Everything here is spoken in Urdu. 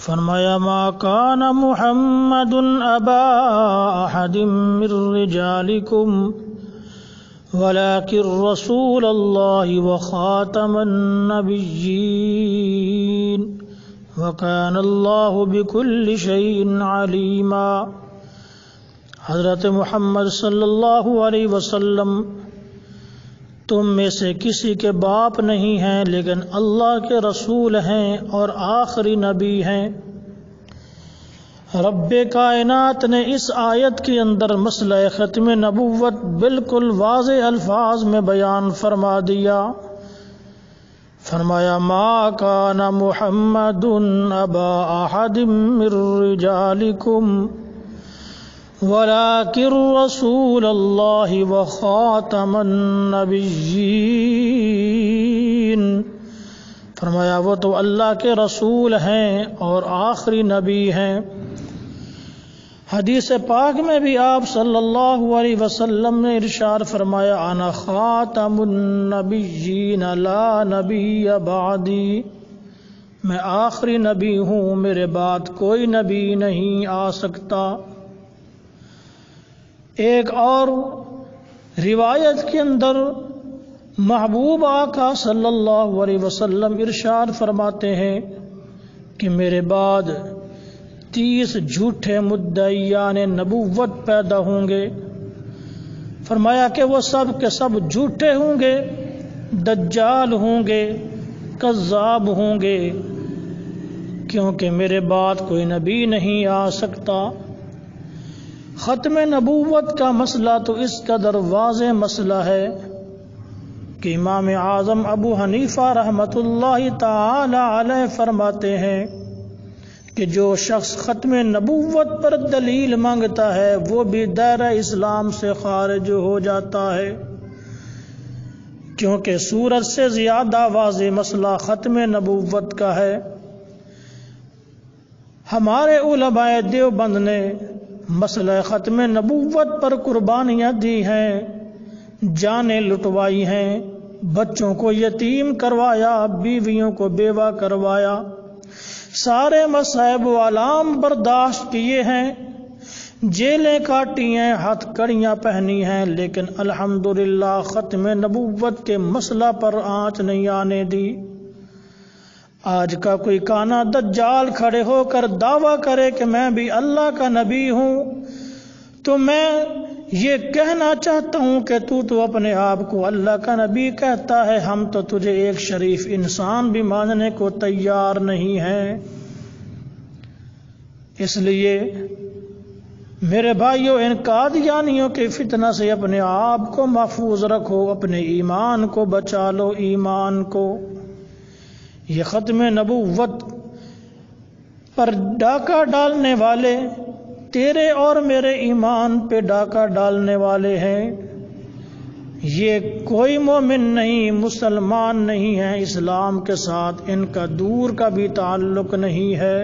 فرمایا ما کان محمد ابا احد من رجالکم ولكن رسول اللہ وخاتم النبیین وکان اللہ بکل شیء علیما۔ حضرت محمد صلی اللہ علیہ وسلم تم میں سے کسی کے باپ نہیں ہیں لیکن اللہ کے رسول ہیں اور آخری نبی ہیں۔ رب کائنات نے اس آیت کے اندر مسئلہ ختم نبوت بالکل واضح الفاظ میں بیان فرما دیا۔ فرمایا ما کان محمد ابا احد من رجالکم ولكن رسول اللہ وخاتم النبیین۔ فرمایا وہ تو اللہ کے رسول ہیں اور آخری نبی ہیں۔ حدیث پاک میں بھی آپ صلی اللہ علیہ وسلم نے ارشاد فرمایا انا خاتم النبیین لا نبی بعدی، میں آخری نبی ہوں، میرے بعد کوئی نبی نہیں آ سکتا۔ ایک اور روایت کے اندر محبوب آقا صلی اللہ علیہ وسلم ارشاد فرماتے ہیں کہ میرے بعد 30 جھوٹے مدعیان نبوت پیدا ہوں گے۔ فرمایا کہ وہ سب کے سب جھوٹے ہوں گے، دجال ہوں گے، کذاب ہوں گے، کیونکہ میرے بعد کوئی نبی نہیں آ سکتا۔ ختم نبوت کا مسئلہ تو اس قدر واضح مسئلہ ہے کہ امام اعظم ابو حنیفہ رحمۃ اللہ تعالی علیہ فرماتے ہیں کہ جو شخص ختم نبوت پر دلیل مانگتا ہے وہ بھی دائرہ اسلام سے خارج ہو جاتا ہے، کیونکہ سورج سے زیادہ واضح مسئلہ ختم نبوت کا ہے۔ ہمارے علماء دیوبند نے مسئلہ ختم نبوت پر قربانیاں دی ہیں، جانیں لٹوائی ہیں، بچوں کو یتیم کروایا، بیویوں کو بیوہ کروایا، سارے مصائب و آلام برداشت کیے ہیں، جیلیں کاٹی ہیں، ہتھ کڑیاں پہنی ہیں، لیکن الحمدللہ ختم نبوت کے مسئلہ پر آنچ نہیں آنے دی۔ آج کا کوئی کانا دجال کھڑے ہو کر دعویٰ کرے کہ میں بھی اللہ کا نبی ہوں تو میں یہ کہنا چاہتا ہوں کہ تو اپنے آپ کو اللہ کا نبی کہتا ہے، ہم تو تجھے ایک شریف انسان بھی ماننے کو تیار نہیں ہیں۔ اس لیے میرے بھائیوں، ان قادیانیوں کے فتنہ سے اپنے آپ کو محفوظ رکھو، اپنے ایمان کو بچا لو، ایمان کو۔ یہ ختم نبوت پر ڈاکہ ڈالنے والے تیرے اور میرے ایمان پہ ڈاکہ ڈالنے والے ہیں۔ یہ کوئی مومن نہیں، مسلمان نہیں ہیں، اسلام کے ساتھ ان کا دور کا بھی تعلق نہیں ہے۔